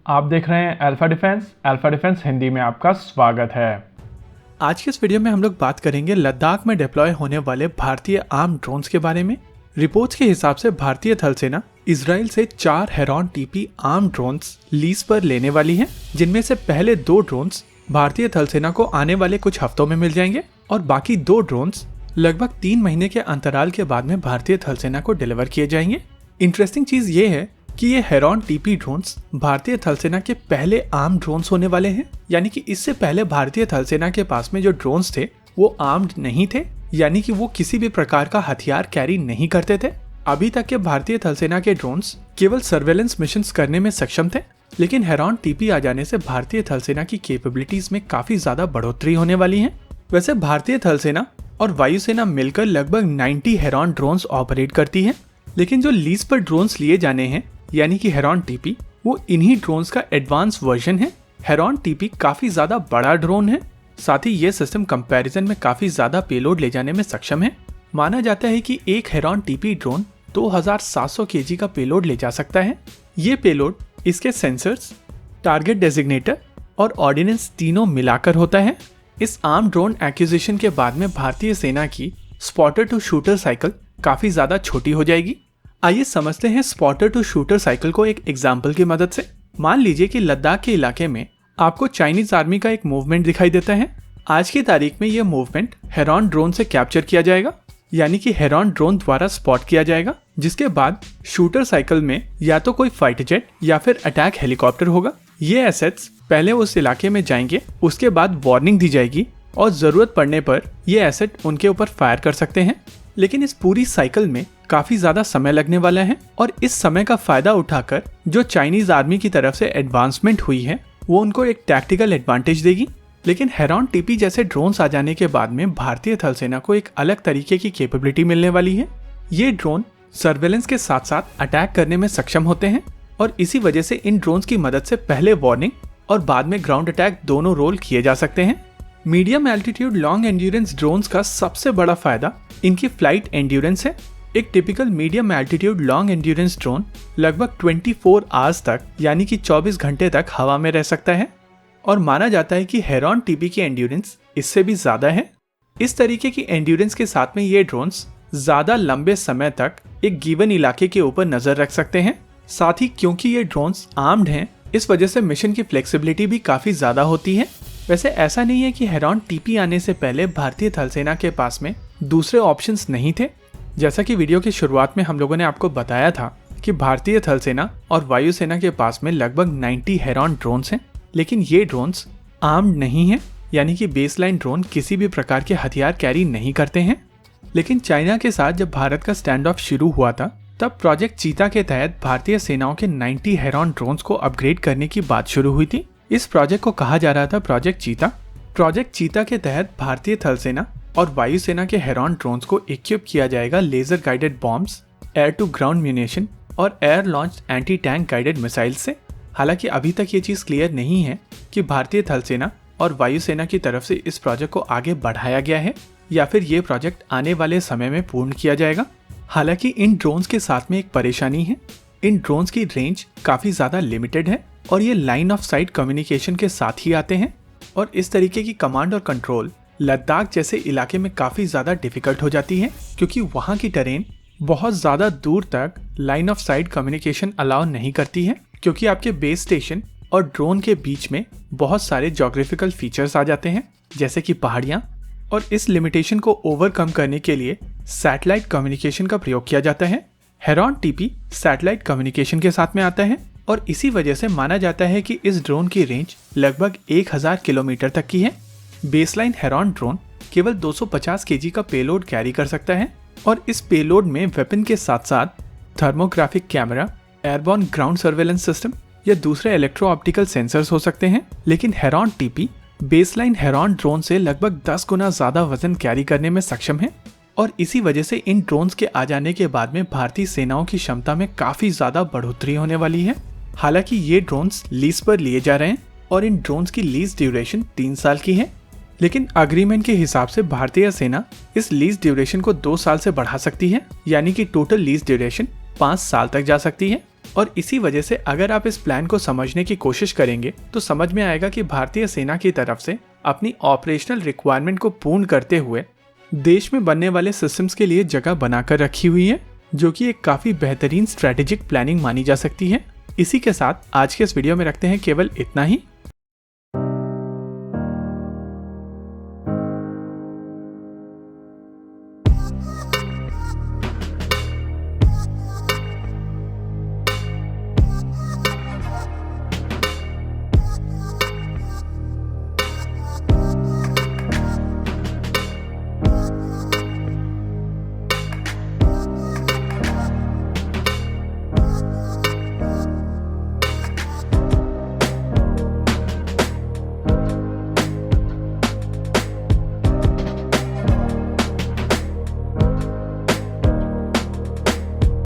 आप देख रहे हैं अल्फा डिफेंस हिंदी में आपका स्वागत है। आज के इस वीडियो में हम लोग बात करेंगे लद्दाख में डिप्लॉय होने वाले भारतीय आर्म ड्रोन्स के बारे में। रिपोर्ट्स के हिसाब से भारतीय थल सेना इजराइल से 4 heron TP arm drones lease पर लेने वाली है, जिनमें से पहले 2 ड्रोन्स भारतीय थल सेना को आने वाले कुछ हफ्तों में मिल जाएंगे और बाकी 2 ड्रोन्स लगभग 3 महीने के अंतराल के बाद में भारतीय थल सेना को डिलीवर किए जाएंगे। इंटरेस्टिंग चीज ये है कि ये हेरॉन टीपी ड्रोन्स भारतीय थल सेना के पहले आर्म ड्रोन्स होने वाले हैं, यानी कि इससे पहले भारतीय थल सेना के पास में जो ड्रोन्स थे वो आर्म्ड नहीं थे, यानी कि वो किसी भी प्रकार का हथियार कैरी नहीं करते थे। अभी तक के भारतीय थल सेना के ड्रोन्स केवल सर्वेलेंस मिशंस करने में सक्षम थे, लेकिन हेरॉन टीपी आ जाने से भारतीय थल सेना की कैपेबिलिटीज में काफी ज्यादा बढ़ोतरी होने वाली है। वैसे भारतीय थल सेना और वायुसेना मिलकर लगभग 90 हेरॉन ड्रोन्स ऑपरेट करती है, लेकिन जो लीज पर ड्रोन्स लिए जाने हैं यानी कि हेरॉन टीपी, वो इन्हीं ड्रोन्स का एडवांस वर्जन है। हेरॉन टीपी काफी ज्यादा बड़ा ड्रोन है, साथ ही ये सिस्टम कंपैरिजन में काफी ज्यादा पेलोड ले जाने में सक्षम है। माना जाता है कि एक हेरॉन टीपी ड्रोन 2700 केजी का पेलोड ले जा सकता है। ये पेलोड इसके सेंसर्स, टारगेट डेजिग्नेटर और ऑर्डिनेंस तीनों मिलाकर होता है। इस आर्म ड्रोन एक्विजिशन के बाद में भारतीय सेना की स्पॉटर टू शूटर साइकिल काफी ज्यादा छोटी हो जाएगी। आइए समझते हैं स्पॉटर टू शूटर साइकिल को एक एग्जाम्पल की मदद से। मान लीजिए कि लद्दाख के इलाके में आपको चाइनीज आर्मी का एक मूवमेंट दिखाई देता है। आज की तारीख में यह मूवमेंट हेरॉन ड्रोन से कैप्चर किया जाएगा, यानी कि हेरॉन ड्रोन द्वारा स्पॉट किया जाएगा, जिसके बाद शूटर साइकिल में या तो कोई फाइटर जेट या फिर अटैक हेलीकॉप्टर होगा। ये एसेट्स पहले उस इलाके में जाएंगे, उसके बाद वार्निंग दी जाएगी और जरूरत पड़ने पर ये एसेट उनके ऊपर फायर कर सकते हैं। लेकिन इस पूरी साइकिल में काफी ज्यादा समय लगने वाला है और इस समय का फायदा उठाकर जो चाइनीज आर्मी की तरफ से एडवांसमेंट हुई है वो उनको एक टैक्टिकल एडवांटेज देगी। लेकिन हेरॉन टीपी जैसे ड्रोन्स आ जाने के बाद में भारतीय थल सेना को एक अलग तरीके की कैपेबिलिटी मिलने वाली है। ये ड्रोन सर्वेलेंस के साथ साथ अटैक करने में सक्षम होते हैं और इसी वजह से इन ड्रोन्स की मदद से पहले वार्निंग और बाद में ग्राउंड अटैक दोनों रोल किए जा सकते हैं। Medium altitude long endurance drones का सबसे बड़ा फायदा इनकी फ्लाइट एंड्योरेंस है। एक typical medium altitude long endurance drone लगभग 24 आवर्स तक यानी कि 24 घंटे तक हवा में रह सकता है और माना जाता है कि हेरॉन टीपी की एंड्योरेंस इससे भी ज्यादा है। इस तरीके की एंड्योरेंस के साथ में ये ड्रोन्स ज्यादा लंबे समय तक एक गिवन इलाके के ऊपर नजर रख सकते हैं। साथ ही क्योंकि ये ड्रोन्स आर्म्ड हैं, इस वजह से मिशन की फ्लेक्सिबिलिटी भी काफी ज्यादा होती है। वैसे ऐसा नहीं है कि हेरॉन टीपी आने से पहले भारतीय थल सेना के पास में दूसरे ऑप्शंस नहीं थे। जैसा कि वीडियो की शुरुआत में हम लोगों ने आपको बताया था कि भारतीय थल सेना और वायुसेना के पास में लगभग 90 हेरॉन ड्रोन्स हैं, लेकिन ये ड्रोन्स आर्म्ड नहीं हैं, यानी कि बेसलाइन ड्रोन किसी भी प्रकार के हथियार कैरी नहीं करते हैं। लेकिन चाइना के साथ जब भारत का स्टैंड ऑफ शुरू हुआ था, तब प्रोजेक्ट चीता के तहत भारतीय सेनाओं के 90 हेरॉन ड्रोन्स को अपग्रेड करने की बात शुरू हुई थी। इस प्रोजेक्ट को कहा जा रहा था प्रोजेक्ट चीता। प्रोजेक्ट चीता के तहत भारतीय थल सेना और वायुसेना के हेरॉन ड्रोन्स को इक्विप किया जाएगा laser guided bombs, air to ground munition और air launch anti tank guided missile से। हालांकि अभी तक ये चीज क्लियर नहीं है कि भारतीय थल सेना और वायुसेना की तरफ से इस प्रोजेक्ट को आगे बढ़ाया गया है या फिर ये प्रोजेक्ट आने वाले समय में पूर्ण किया जाएगा। हालांकि इन ड्रोन्स के साथ में एक परेशानी है, इन ड्रोन्स की रेंज काफी ज्यादा लिमिटेड है और ये लाइन ऑफ साइट कम्युनिकेशन के साथ ही आते हैं और इस तरीके की कमांड और कंट्रोल लद्दाख जैसे इलाके में काफी ज्यादा डिफिकल्ट हो जाती है, क्योंकि वहां की टेरेन बहुत ज्यादा दूर तक line of site communication allow नहीं करती है, क्योंकि आपके बेस स्टेशन और ड्रोन के बीच में बहुत सारे ज्योग्राफिकल फीचर्स आ जाते हैं, जैसे कि पहाड़ियां, और इस लिमिटेशन को ओवरकम करने के लिए सैटेलाइट कम्युनिकेशन का प्रयोग किया जाता है। हेरॉन टीपी सैटेलाइट कम्युनिकेशन के साथ में आता है और इसी वजह से माना जाता है कि इस ड्रोन की रेंज लगभग 1000 किलोमीटर तक की है। बेसलाइन हेरॉन ड्रोन केवल 250 केजी का पेलोड कैरी कर सकता है और इस पेलोड में वेपन के साथ साथ thermographic camera, airborne ground surveillance system या दूसरे इलेक्ट्रो ऑप्टिकल सेंसर्स हो सकते हैं। लेकिन heron TP baseline heron drone से लगभग 10 गुना ज्यादा वजन कैरी करने में सक्षम है और इसी वजह से इन ड्रोन्स के आ जाने के बाद में भारतीय सेनाओं की क्षमता में काफी ज्यादा बढ़ोतरी होने वाली है। हालांकि ये ड्रोन्स लीज पर लिए जा रहे हैं और इन ड्रोन्स की लीज ड्यूरेशन 3 साल की है, लेकिन अग्रीमेंट के हिसाब से भारतीय सेना इस लीज ड्यूरेशन को 2 साल से बढ़ा सकती है, यानी कि टोटल लीज ड्यूरेशन 5 साल तक जा सकती है। और इसी वजह से अगर आप इस प्लान को समझने की कोशिश करेंगे तो समझ में आएगा कि भारतीय सेना की तरफ से अपनी ऑपरेशनल रिक्वायरमेंट को पूर्ण करते हुए देश में बनने वाले सिस्टम्स के लिए जगह बनाकर रखी हुई है, जो कि एक काफी बेहतरीन स्ट्रेटेजिक प्लानिंग मानी जा सकती है। इसी के साथ आज के इस वीडियो में रखते हैं केवल इतना ही।